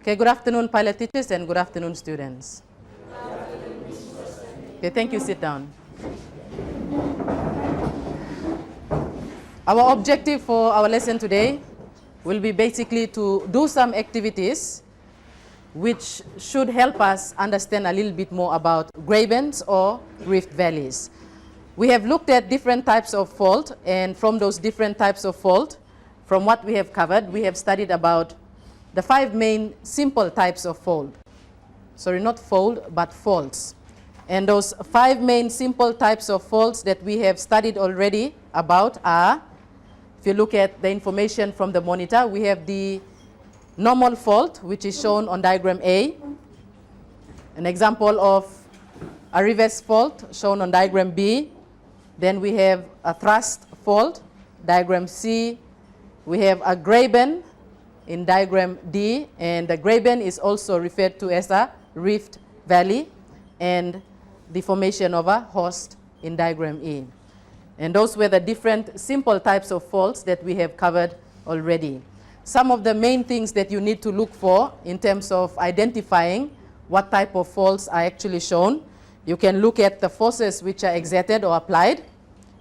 Okay, good afternoon, pilot teachers, and good afternoon, students. Okay, thank you. Sit down. Our objective for our lesson today will be basically to do some activities which should help us understand a little bit more about grabens or rift valleys. We have looked at different types of fault, and from those different types of fault, from what we have covered, we have studied about the 5 main simple types of fault. Sorry, not fold, but faults. And those 5 main simple types of faults that we have studied already about are, if you look at the information from the monitor, we have the normal fault, which is shown on diagram A. An example of a reverse fault shown on diagram B. Then we have a thrust fault, diagram C. We have a graben in diagram D, and the graben is also referred to as a rift valley, and the formation of a host in diagram E. And those were the different simple types of faults that we have covered already. Some of the main things that you need to look for in terms of identifying what type of faults are actually shown. You can look at the forces which are exerted or applied,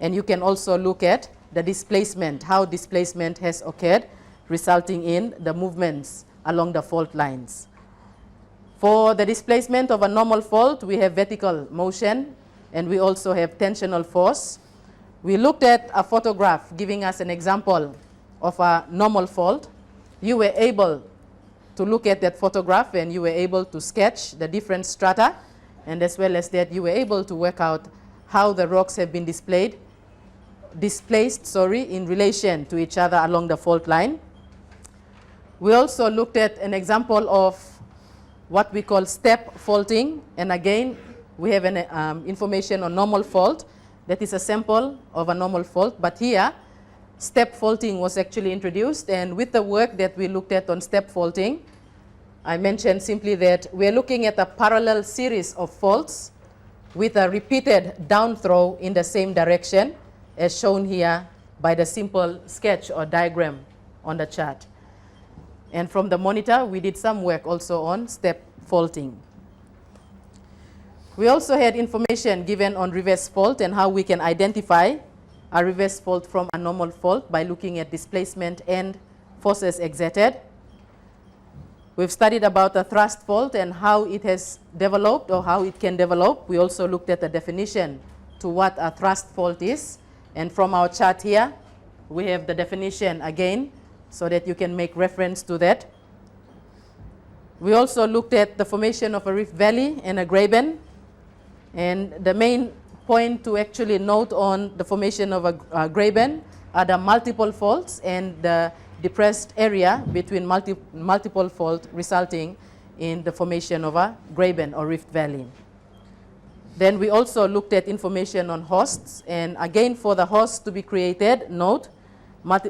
and you can also look at the displacement, how displacement has occurred, resulting in the movements along the fault lines. For the displacement of a normal fault, we have vertical motion, and we also have tensional force. We looked at a photograph giving us an example of a normal fault. You were able to look at that photograph, and you were able to sketch the different strata, and as well as that, you were able to work out how the rocks have been displaced in relation to each other along the fault line. We also looked at an example of what we call step faulting, and again we have an information on normal fault. That is a sample of a normal fault, but here step faulting was actually introduced, and with the work that we looked at on step faulting, I mentioned simply that we're looking at a parallel series of faults with a repeated down throw in the same direction, as shown here by the simple sketch or diagram on the chart. And from the monitor, we did some work also on step faulting. We also had information given on reverse fault and how we can identify a reverse fault from a normal fault by looking at displacement and forces exerted. We've studied about a thrust fault and how it has developed or how it can develop. We also looked at the definition to what a thrust fault is. And from our chart here, we have the definition again, so that you can make reference to that. We also looked at the formation of a rift valley and a graben. And the main point to actually note on the formation of a graben are the multiple faults and the depressed area between multiple faults, resulting in the formation of a graben or rift valley. Then we also looked at information on hosts, and again, for the host to be created, note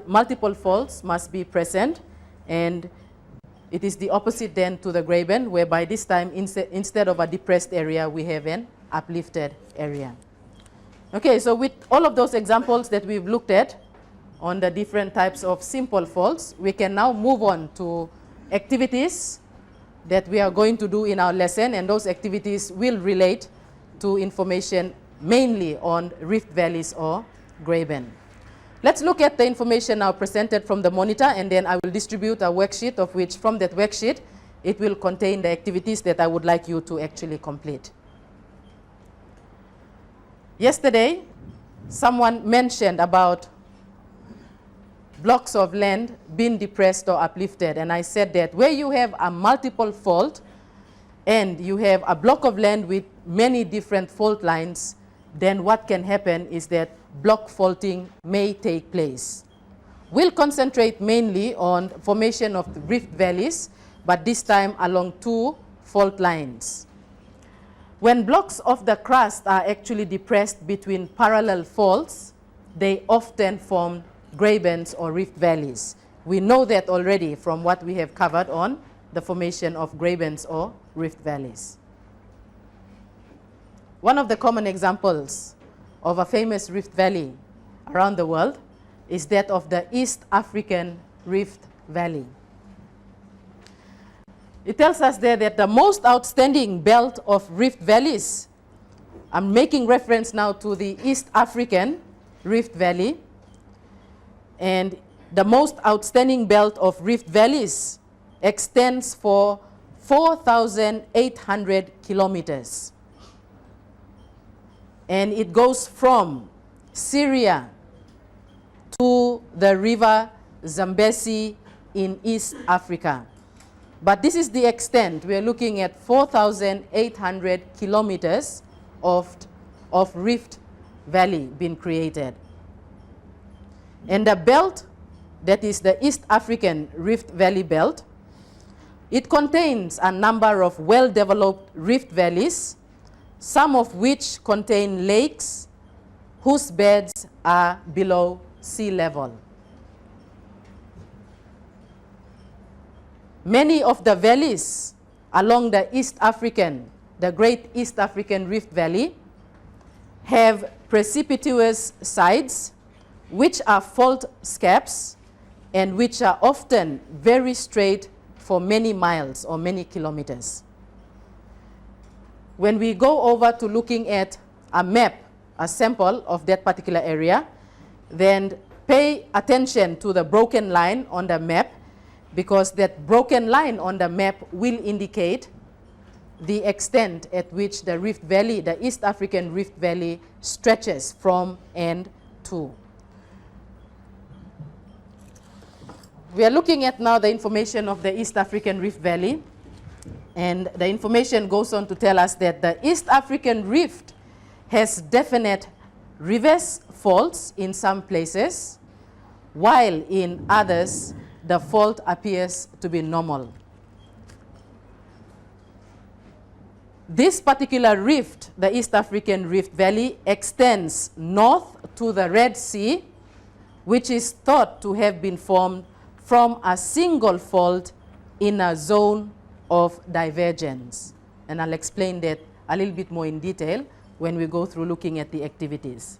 multiple faults must be present, and it is the opposite then to the graben, whereby this time instead of a depressed area, we have an uplifted area. Okay, so with all of those examples that we've looked at on the different types of simple faults, we can now move on to activities that we are going to do in our lesson, and those activities will relate to information mainly on rift valleys or graben. Let's look at the information now presented from the monitor, and then I will distribute a worksheet, of which from that worksheet it will contain the activities that I would like you to actually complete. Yesterday, someone mentioned about blocks of land being depressed or uplifted, and I said that where you have a multiple fault and you have a block of land with many different fault lines, then what can happen is that block faulting may take place. We'll concentrate mainly on formation of the rift valleys, but this time along 2 fault lines. When blocks of the crust are actually depressed between parallel faults, they often form grabens or rift valleys. We know that already from what we have covered on the formation of grabens or rift valleys. One of the common examples of a famous rift valley around the world is that of the East African Rift Valley. It tells us there that the most outstanding belt of rift valleys, I'm making reference now to the East African Rift Valley, and the most outstanding belt of rift valleys extends for 4,800 kilometers. And it goes from Syria to the river Zambezi in East Africa. But this is the extent. We are looking at 4,800 kilometers of rift valley being created. And the belt, that is the East African Rift Valley Belt, it contains a number of well-developed rift valleys, some of which contain lakes whose beds are below sea level. Many of the valleys along the Great East African Rift Valley have precipitous sides, which are fault scarps and which are often very straight for many miles or many kilometers. When we go over to looking at a map, a sample of that particular area, then pay attention to the broken line on the map, because that broken line on the map will indicate the extent at which the Rift Valley, the East African Rift Valley, stretches from end to. We are looking at now the information of the East African Rift Valley, and the information goes on to tell us that the East African Rift has definite reverse faults in some places, while in others the fault appears to be normal. This particular rift, the East African Rift Valley, extends north to the Red Sea, which is thought to have been formed from a single fault in a zone of divergence. And I'll explain that a little bit more in detail when we go through looking at the activities.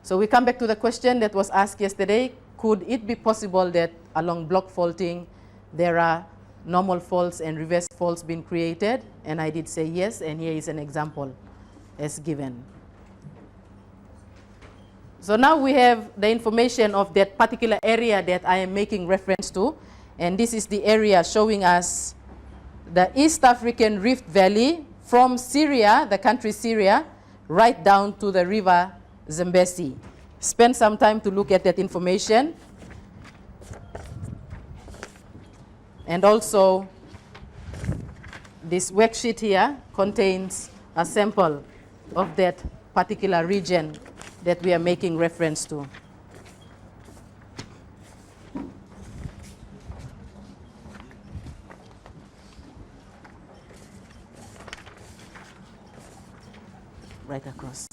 So we come back to the question that was asked yesterday: could it be possible that along block faulting there are normal faults and reverse faults being created? And I did say yes, and here is an example as given. So now we have the information of that particular area that I am making reference to, and this is the area showing us the East African Rift Valley from Syria, the country Syria, right down to the river Zambezi. Spend some time to look at that information. And also, this worksheet here contains a sample of that particular region that we are making reference to. Right across.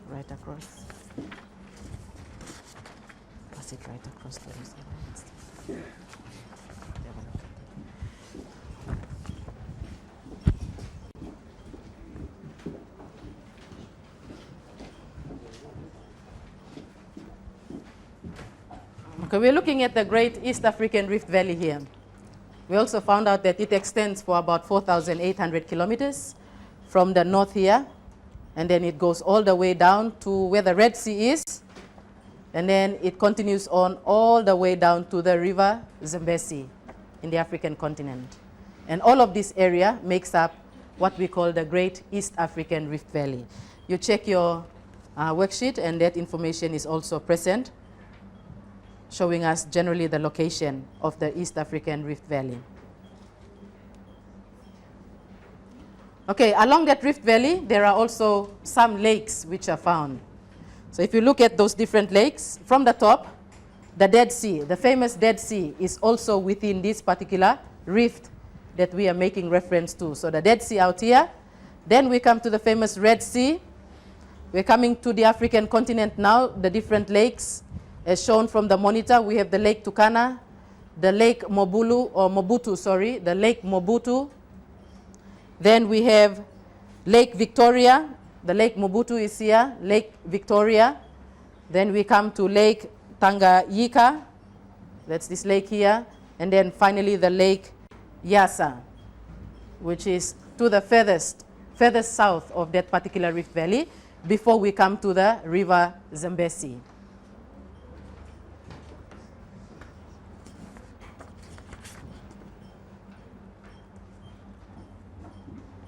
Right across. Pass it right across the rest. Okay, we're looking at the Great East African Rift Valley here. We also found out that it extends for about 4,800 kilometers from the north here, and then it goes all the way down to where the Red Sea is, and then it continues on all the way down to the river Zambezi in the African continent. And all of this area makes up what we call the Great East African Rift Valley. You check your worksheet, and that information is also present, showing us generally the location of the East African Rift Valley. Okay, along that Rift Valley, there are also some lakes which are found. So if you look at those different lakes, from the top, the Dead Sea, the famous Dead Sea, is also within this particular rift that we are making reference to. So the Dead Sea out here, then we come to the famous Red Sea. We're coming to the African continent now, the different lakes. As shown from the monitor, we have the Lake Turkana, the Lake Mobutu, the Lake Mobutu. Then we have Lake Victoria. The Lake Mobutu is here, Lake Victoria. Then we come to Lake Tanganyika. That's this lake here. And then finally the lake Yasa, which is to the furthest south of that particular rift valley before we come to the river Zambezi.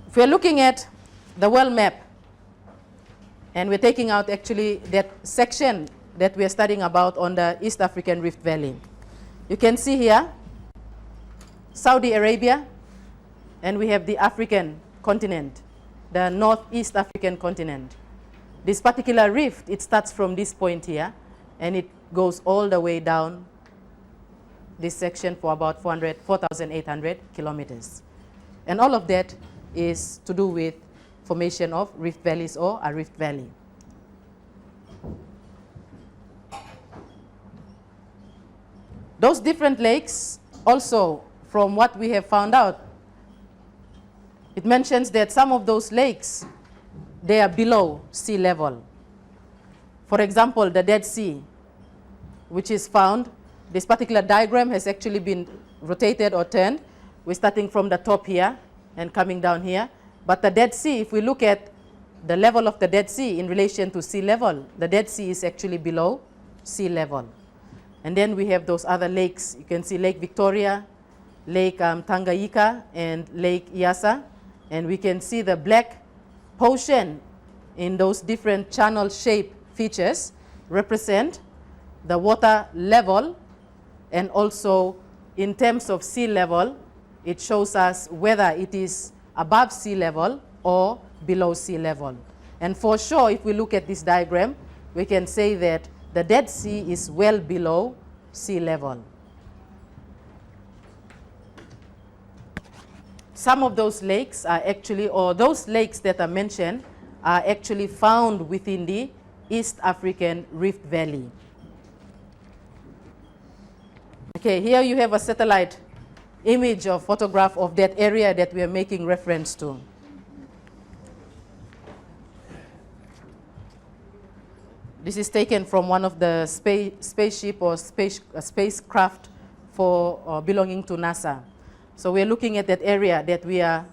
If we're looking at the world map, and we're taking out actually that section that we're studying about on the East African Rift Valley, you can see here Saudi Arabia, and we have the African continent, the Northeast African continent. This particular rift, it starts from this point here, and it goes all the way down this section for about 4,800 kilometers. And all of that is to do with formation of rift valleys or a rift valley. Those different lakes also, from what we have found out, it mentions that some of those lakes, they are below sea level. For example, the Dead Sea, which is found, this particular diagram has actually been rotated or turned. We're starting from the top here and coming down here. But the Dead Sea, if we look at the level of the Dead Sea in relation to sea level, the Dead Sea is actually below sea level. And then we have those other lakes. You can see Lake Victoria, Lake Tanganyika, and Lake Yasa. And we can see the black portion in those different channel shape features represent the water level, and also in terms of sea level, it shows us whether it is above sea level or below sea level. And for sure, if we look at this diagram, we can say that the Dead Sea is well below sea level. Some of those lakes are actually, or those lakes that are mentioned, are actually found within the East African Rift Valley. Okay, here you have a satellite image or photograph of that area that we are making reference to. This is taken from one of the spaceship or spacecraft for belonging to NASA. So we're looking at that area that we are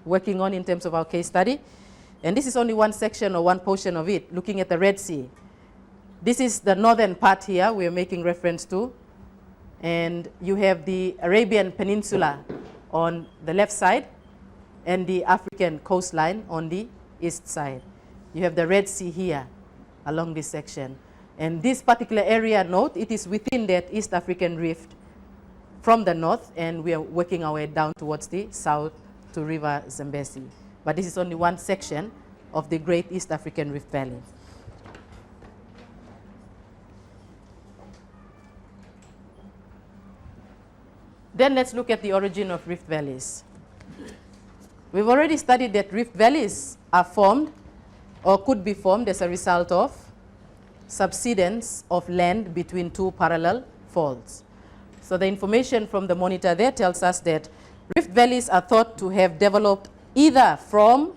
working on in terms of our case study. And this is only one section or one portion of it, looking at the Red Sea. This is the northern part here we are making reference to. And you have the Arabian Peninsula on the left side and the African coastline on the east side. You have the Red Sea here along this section. And this particular area, note, it is within that East African Rift from the north, and we are working our way down towards the south to River Zambezi. But this is only one section of the Great East African Rift Valley. Then let's look at the origin of rift valleys. We've already studied that rift valleys are formed or could be formed as a result of subsidence of land between two parallel faults. So the information from the monitor there tells us that rift valleys are thought to have developed either from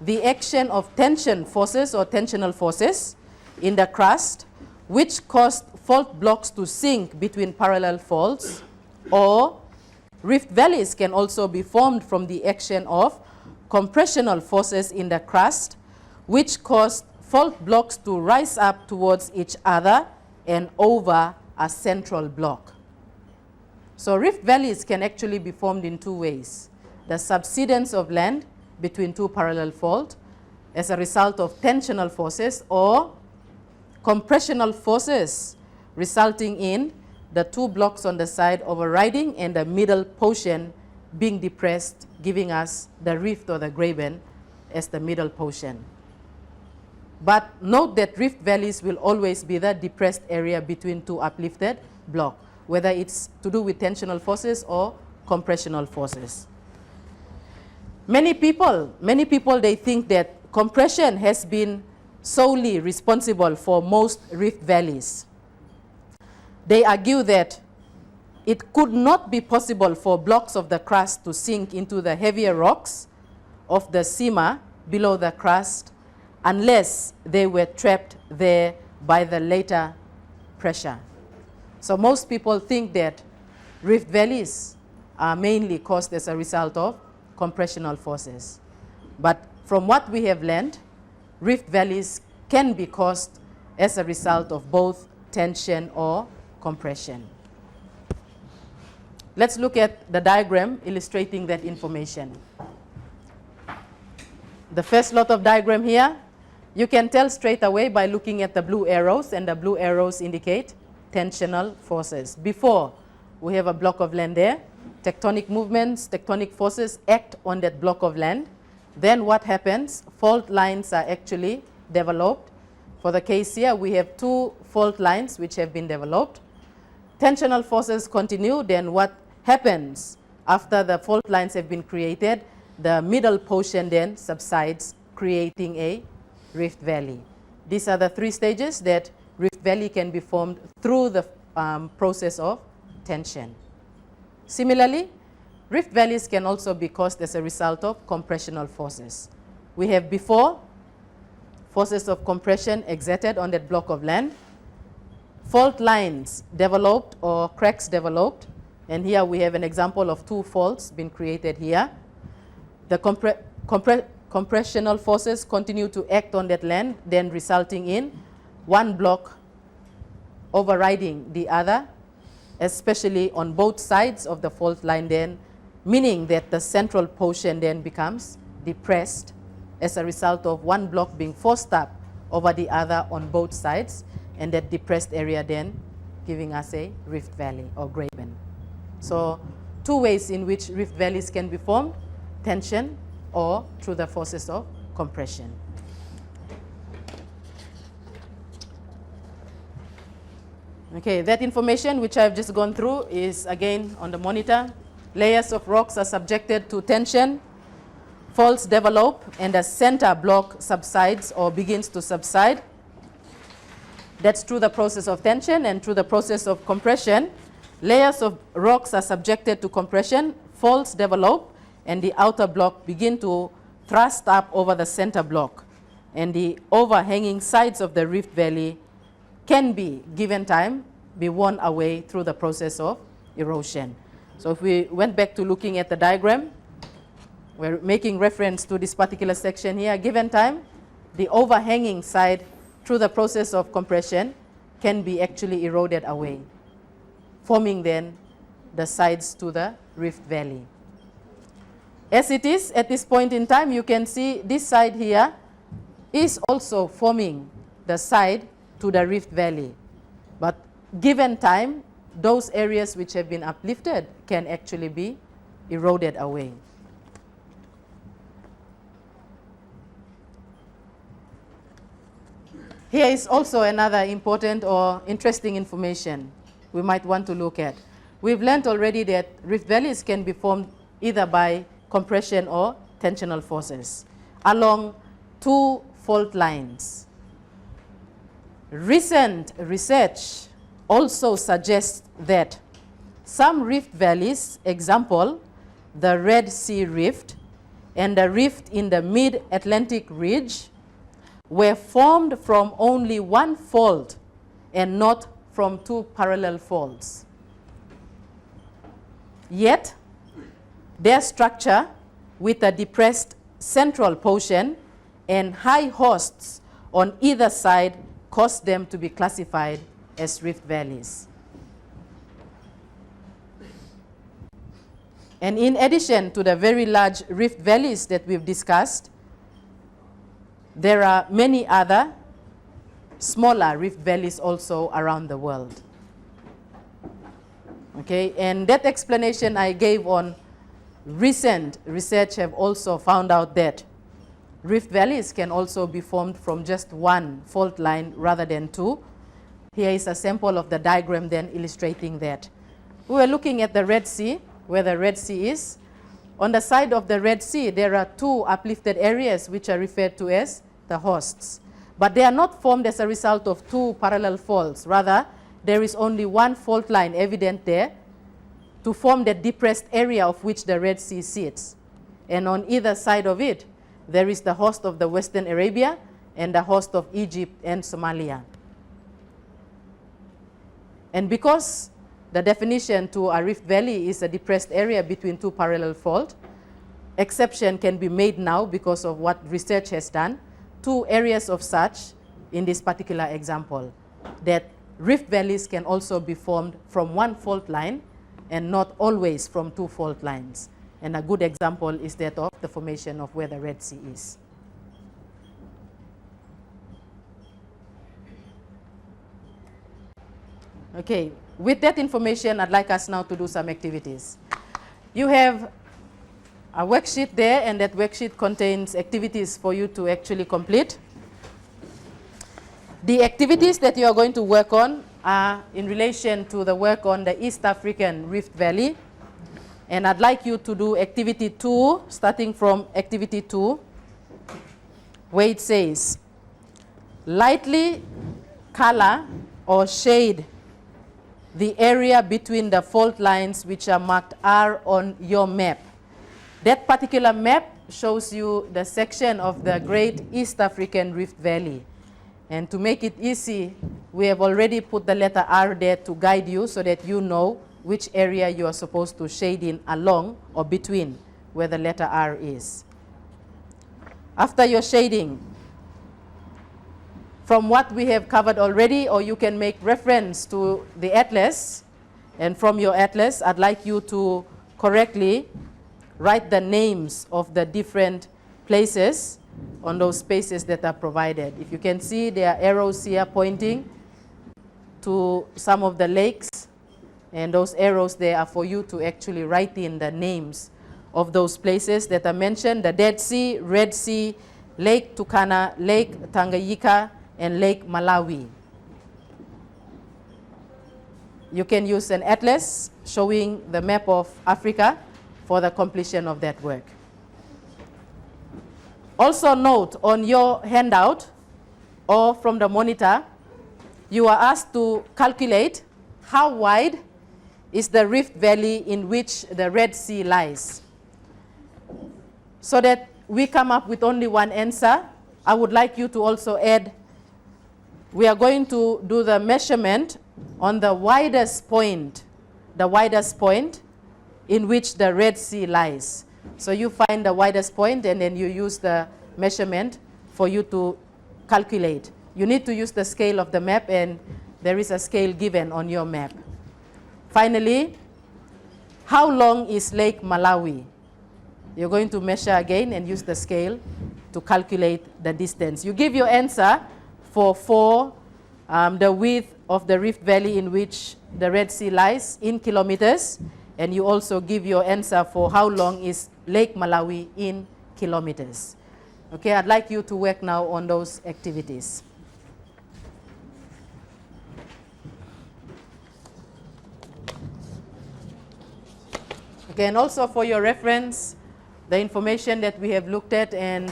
the action of tension forces or tensional forces in the crust, which caused fault blocks to sink between parallel faults, or rift valleys can also be formed from the action of compressional forces in the crust, which caused fault blocks to rise up towards each other and over a central block. So rift valleys can actually be formed in two ways: the subsidence of land between two parallel faults as a result of tensional forces, or compressional forces resulting in the two blocks on the side overriding and the middle portion being depressed, giving us the rift or the graben as the middle portion. But note that rift valleys will always be the depressed area between two uplifted blocks, whether it's to do with tensional forces or compressional forces. Many people, they think that compression has been solely responsible for most rift valleys. They argue that it could not be possible for blocks of the crust to sink into the heavier rocks of the simmer below the crust unless they were trapped there by the later pressure. So most people think that rift valleys are mainly caused as a result of compressional forces. But from what we have learned, rift valleys can be caused as a result of both tension or compression. Let's look at the diagram illustrating that information. The first lot of diagram here, you can tell straight away by looking at the blue arrows, and the blue arrows indicate tensional forces. Before, we have a block of land there. Tectonic movements, tectonic forces act on that block of land. Then what happens? Fault lines are actually developed. For the case here, we have two fault lines which have been developed. Tensional forces continue. Then what happens after the fault lines have been created? The middle portion then subsides, creating a rift valley. These are the three stages that rift valley can be formed through the process of tension. Similarly, rift valleys can also be caused as a result of compressional forces. We have before forces of compression exerted on that block of land, fault lines developed or cracks developed, and here we have an example of two faults being created here. The compressional forces continue to act on that land, then resulting in one block overriding the other, especially on both sides of the fault line then, meaning that the central portion then becomes depressed as a result of one block being forced up over the other on both sides, and that depressed area then giving us a rift valley or graben. So two ways in which rift valleys can be formed: tension or through the forces of compression. Okay, that information which I've just gone through is again on the monitor. Layers of rocks are subjected to tension, faults develop, and the center block subsides or begins to subside. That's through the process of tension. And through the process of compression, layers of rocks are subjected to compression, faults develop, and the outer block begin to thrust up over the center block. And the overhanging sides of the rift valley can be, given time, be worn away through the process of erosion. So if we went back to looking at the diagram, we're making reference to this particular section here. Given time, the overhanging side through the process of compression can be actually eroded away, forming then the sides to the rift valley. As it is at this point in time, you can see this side here is also forming the side to the rift valley. But given time, those areas which have been uplifted can actually be eroded away. Here is also another important or interesting information we might want to look at. We've learned already that rift valleys can be formed either by compression or tensional forces along two fault lines. Recent research also suggests that some rift valleys, example, the Red Sea Rift and the rift in the Mid-Atlantic Ridge, were formed from only one fault and not from two parallel faults. Yet, their structure with a depressed central portion and high hosts on either side caused them to be classified as rift valleys. And in addition to the very large rift valleys that we've discussed, there are many other smaller rift valleys also around the world. Okay, and that explanation I gave on recent research have also found out that rift valleys can also be formed from just one fault line rather than two. Here is a sample of the diagram then illustrating that. We were looking at the Red Sea, where the Red Sea is. On the side of the Red Sea, there are two uplifted areas which are referred to as the hosts. But they are not formed as a result of two parallel faults. Rather, there is only one fault line evident there to form the depressed area of which the Red Sea sits. And on either side of it, there is the host of the Western Arabia and the host of Egypt and Somalia. And because the definition to a rift valley is a depressed area between two parallel faults, exception can be made now because of what research has done. Two areas of such in this particular example, that rift valleys can also be formed from one fault line and not always from two fault lines. And a good example is that of the formation of where the Red Sea is. Okay, with that information, I'd like us now to do some activities. You have a worksheet there, and that worksheet contains activities for you to actually complete. The activities that you are going to work on are in relation to the work on the East African Rift Valley. And I'd like you to do activity 2, starting from activity 2, where it says, lightly color or shade the area between the fault lines which are marked R on your map. That particular map shows you the section of the Great East African Rift Valley. And to make it easy, we have already put the letter R there to guide you so that you know which area you are supposed to shade in along or between where the letter R is. After your shading, from what we have covered already, or you can make reference to the atlas, and from your atlas, I'd like you to correctly write the names of the different places on those spaces that are provided. If you can see, there are arrows here pointing to some of the lakes, and those arrows there are for you to actually write in the names of those places that are mentioned: the Dead Sea, Red Sea, Lake Turkana, Lake Tanganyika, and Lake Malawi. You can use an atlas showing the map of Africa for the completion of that work. Also note on your handout or from the monitor, you are asked to calculate how wide is the rift valley in which the Red Sea lies. So that we come up with only one answer, I would like you to also add, we are going to do the measurement on the widest point in which the Red Sea lies. So you find the widest point and then you use the measurement for you to calculate. You need to use the scale of the map, and there is a scale given on your map. Finally, how long is Lake Malawi? You're going to measure again and use the scale to calculate the distance. You give your answer for the width of the rift valley in which the Red Sea lies in kilometers, and you also give your answer for how long is Lake Malawi in kilometers. Okay, I'd like you to work now on those activities. Okay, and also for your reference, the information that we have looked at and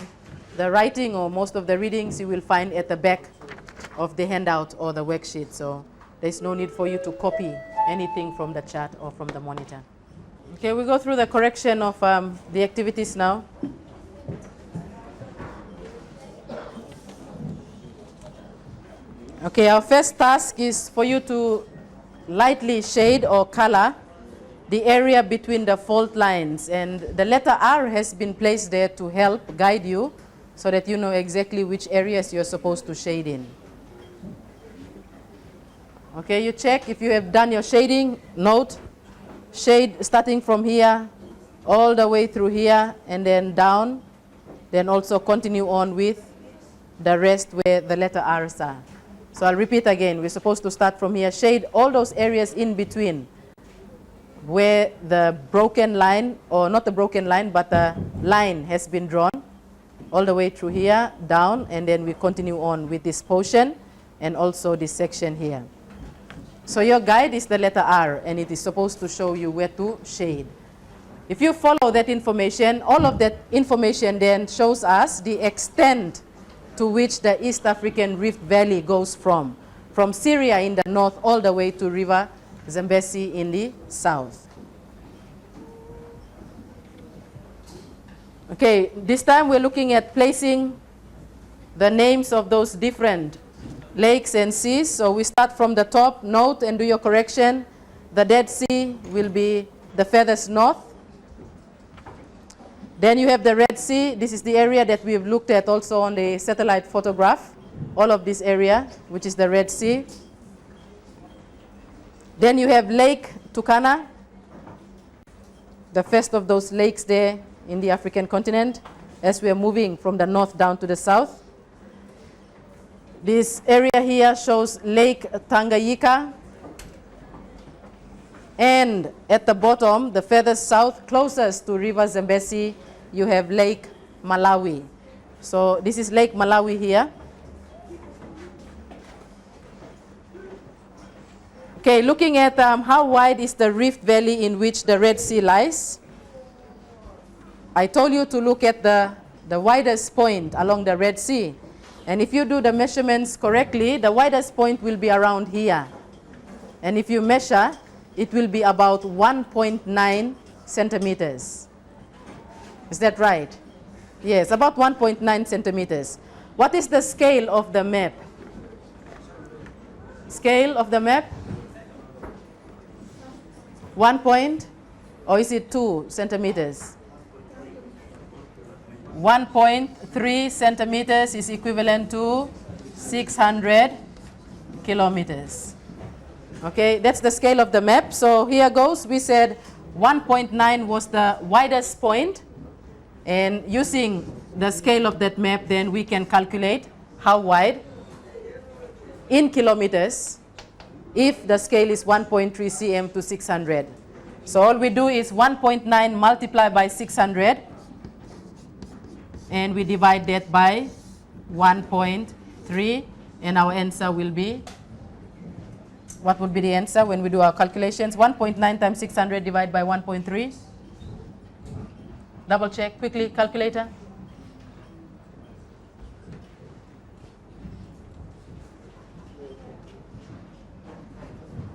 the writing or most of the readings you will find at the back of the handout or the worksheet. So there's no need for you to copy anything from the chart or from the monitor. Okay, we go through the correction of the activities now. Okay, our first task is for you to lightly shade or color the area between the fault lines, and the letter R has been placed there to help guide you so that you know exactly which areas you're supposed to shade in. Okay, you check if you have done your shading. Note, shade starting from here all the way through here and then down, then also continue on with the rest where the letter R's are. So I'll repeat again, we're supposed to start from here, shade all those areas in between where the broken line, or not the broken line, but the line has been drawn all the way through here, down, and then we continue on with this portion and also this section here. So your guide is the letter R, and it is supposed to show you where to shade. If you follow that information, all of that information then shows us the extent to which the East African Rift Valley goes from Syria in the north all the way to River Zambezi in the south. Okay, this time we're looking at placing the names of those different lakes and seas. So we start from the top, note and do your correction. The Dead Sea will be the furthest north. Then you have the Red Sea. This is the area that we've looked at also on the satellite photograph. All of this area, which is the Red Sea. Then you have Lake Turkana, the first of those lakes there in the African continent, as we are moving from the north down to the south. This area here shows Lake Tanganyika. And at the bottom, the furthest south, closest to River Zambezi, you have Lake Malawi. So this is Lake Malawi here. Okay, looking at how wide is the rift valley in which the Red Sea lies. I told you to look at the widest point along the Red Sea. And if you do the measurements correctly, the widest point will be around here. And if you measure, it will be about 1.9 centimeters. Is that right? Yes, about 1.9 centimeters. What is the scale of the map? Scale of the map? 1 point, or is it 2 centimeters? 1.3 centimeters is equivalent to 600 kilometers. Okay, that's the scale of the map. So here goes. We said 1.9 was the widest point. And using the scale of that map, then we can calculate how wide in kilometers if the scale is 1.3 cm to 600. So all we do is 1.9 multiplied by 600. And we divide that by 1.3. And our answer will be, what would be the answer when we do our calculations? 1.9 times 600 divided by 1.3. Double check quickly, calculator.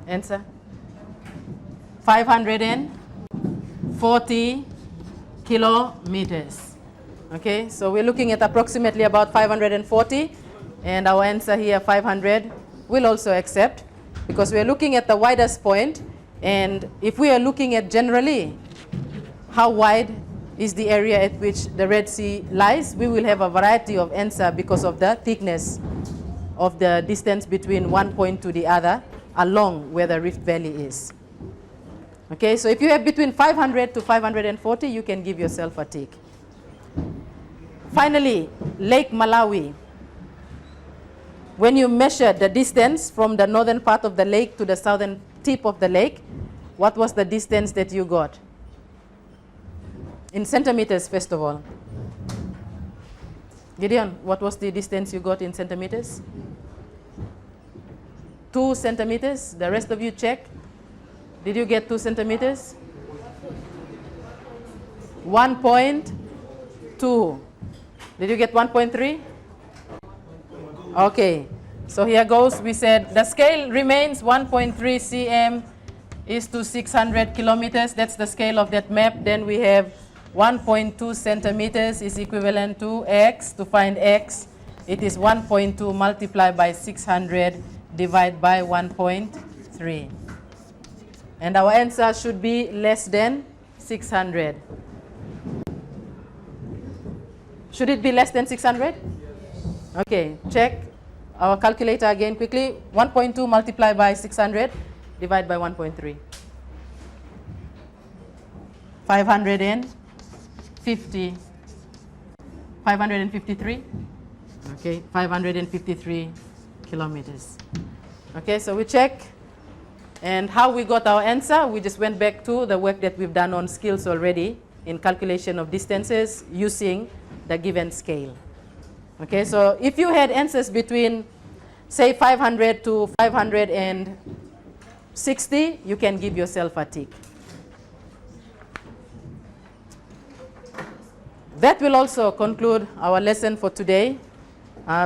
Answer? 540 kilometers. Okay, so we're looking at approximately about 540. And our answer here, 500, will also accept, because we are looking at the widest point. And if we are looking at generally how wide is the area at which the Red Sea lies, we will have a variety of answer because of the thickness of the distance between one point to the other along where the Rift Valley is. Okay, so if you have between 500 to 540, you can give yourself a tick. Finally, Lake Malawi. When you measure the distance from the northern part of the lake to the southern tip of the lake, what was the distance that you got? In centimeters, first of all. Gideon, what was the distance you got in centimeters? 2 centimeters. The rest of you check. Did you get 2 centimeters? 1.2. Did you get 1.3? Okay. So here goes. We said the scale remains 1.3 cm is to 600 kilometers. That's the scale of that map. Then we have 1.2 centimeters is equivalent to x. To find x, it is 1.2 multiplied by 600 divided by 1.3. And our answer should be less than 600. Should it be less than 600? Okay, check our calculator again quickly. 1.2 multiplied by 600 divided by 1.3. 553. Okay, 553 kilometers. Okay, so we check. And how we got our answer, we just went back to the work that we've done on skills already in calculation of distances using the given scale. Okay, so if you had answers between, say, 500 to 560, you can give yourself a tick. That will also conclude our lesson for today.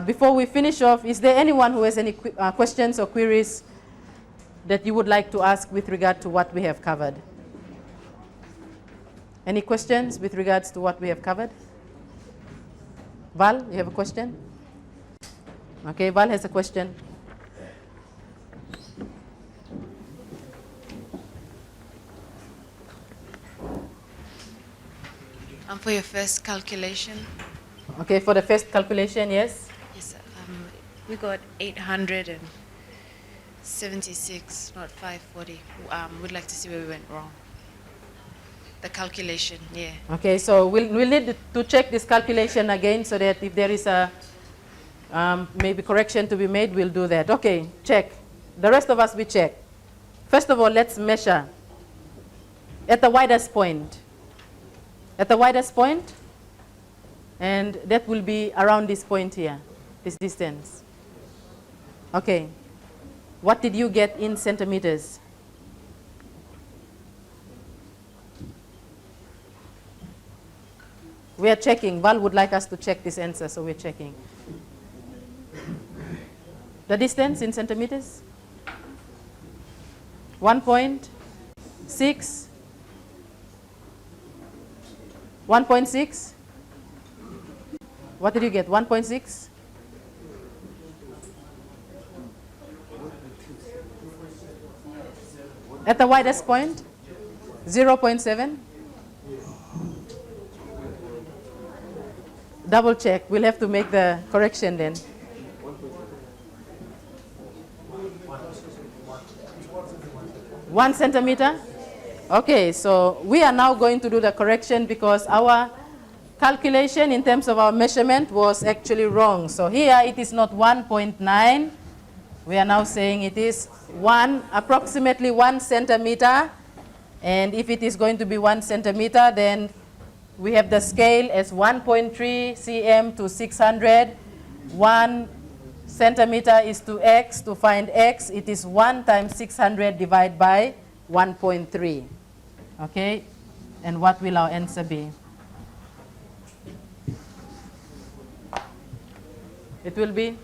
Before we finish off, is there anyone who has any questions or queries that you would like to ask with regard to what we have covered? Any questions with regards to what we have covered? Val, you have a question? Okay, Val has a question. For your first calculation. Okay, for the first calculation, yes? Yes, we got 876, not 540. We'd like to see where we went wrong. The calculation, yeah. Okay, so we'll need to check this calculation again so that if there is a maybe correction to be made, we'll do that. Okay, check. The rest of us, we check. First of all, let's measure at the widest point. At the widest point, and that will be around this point here, this distance. Okay, what did you get in centimeters? We are checking. Val would like us to check this answer, so we're checking. The distance in centimeters? 1.6? 1.6? What did you get? 1.6? At the widest point? 0.7? Double check. We'll have to make the correction then. 1 centimeter? Okay, so we are now going to do the correction because our calculation in terms of our measurement was actually wrong. So here it is not 1.9. We are now saying it is approximately 1 centimeter. And if it is going to be 1 centimeter, then we have the scale as 1.3 cm to 600. 1 centimeter is to x. To find x, it is 1 times 600 divided by 1.3. Okay? And what will our answer be? It will be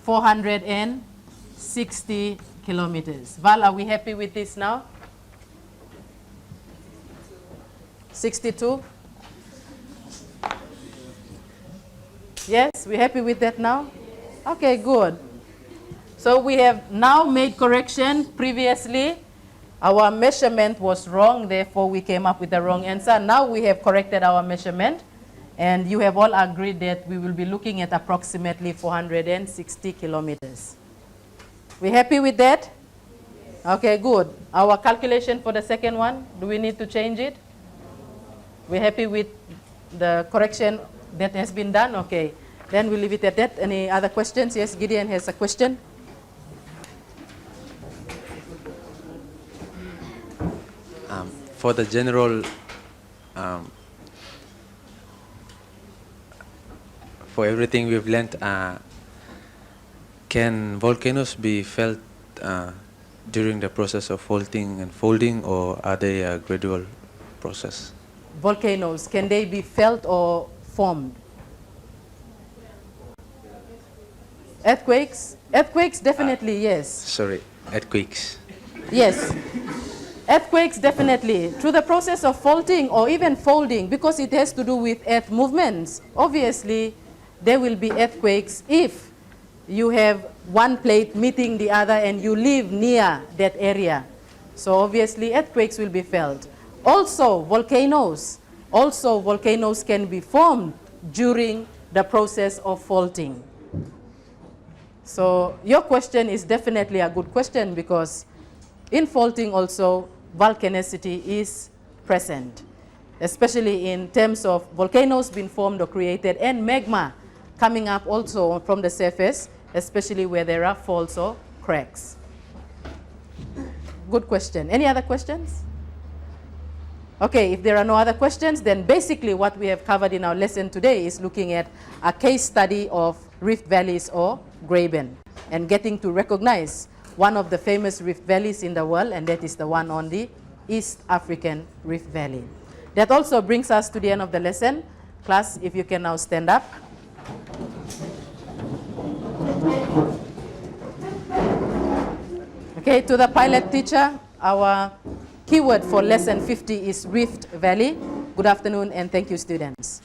460 kilometers. Val, are we happy with this now? 62? Yes, we're happy with that now? Okay, good. So we have now made correction. Previously, our measurement was wrong, therefore we came up with the wrong answer. Now we have corrected our measurement, and you have all agreed that we will be looking at approximately 460 kilometers. We happy with that? Okay, good. Our calculation for the second one, do we need to change it? We're happy with the correction that has been done? Okay. Then we'll leave it at that. Any other questions? Yes, Gideon has a question. For the general, for everything we've learned, can volcanoes be felt during the process of faulting and folding, or are they a gradual process? Volcanoes, can they be felt or formed? Earthquakes? Earthquakes, definitely, yes. Sorry, earthquakes. Yes. Earthquakes, definitely. Through the process of faulting or even folding, because it has to do with earth movements, obviously there will be earthquakes if you have one plate meeting the other and you live near that area. So obviously earthquakes will be felt. Also volcanoes can be formed during the process of faulting. So your question is definitely a good question, because in faulting also volcanicity is present, especially in terms of volcanoes being formed or created and magma coming up also from the surface, especially where there are faults or cracks. Good question. Any other questions? Okay, if there are no other questions, then basically what we have covered in our lesson today is looking at a case study of rift valleys or graben, and getting to recognize one of the famous rift valleys in the world, and that is the one on the East African Rift Valley. That also brings us to the end of the lesson. Class, if you can now stand up. Okay, to the pilot teacher, our keyword for lesson 50 is Rift Valley. Good afternoon and thank you, students.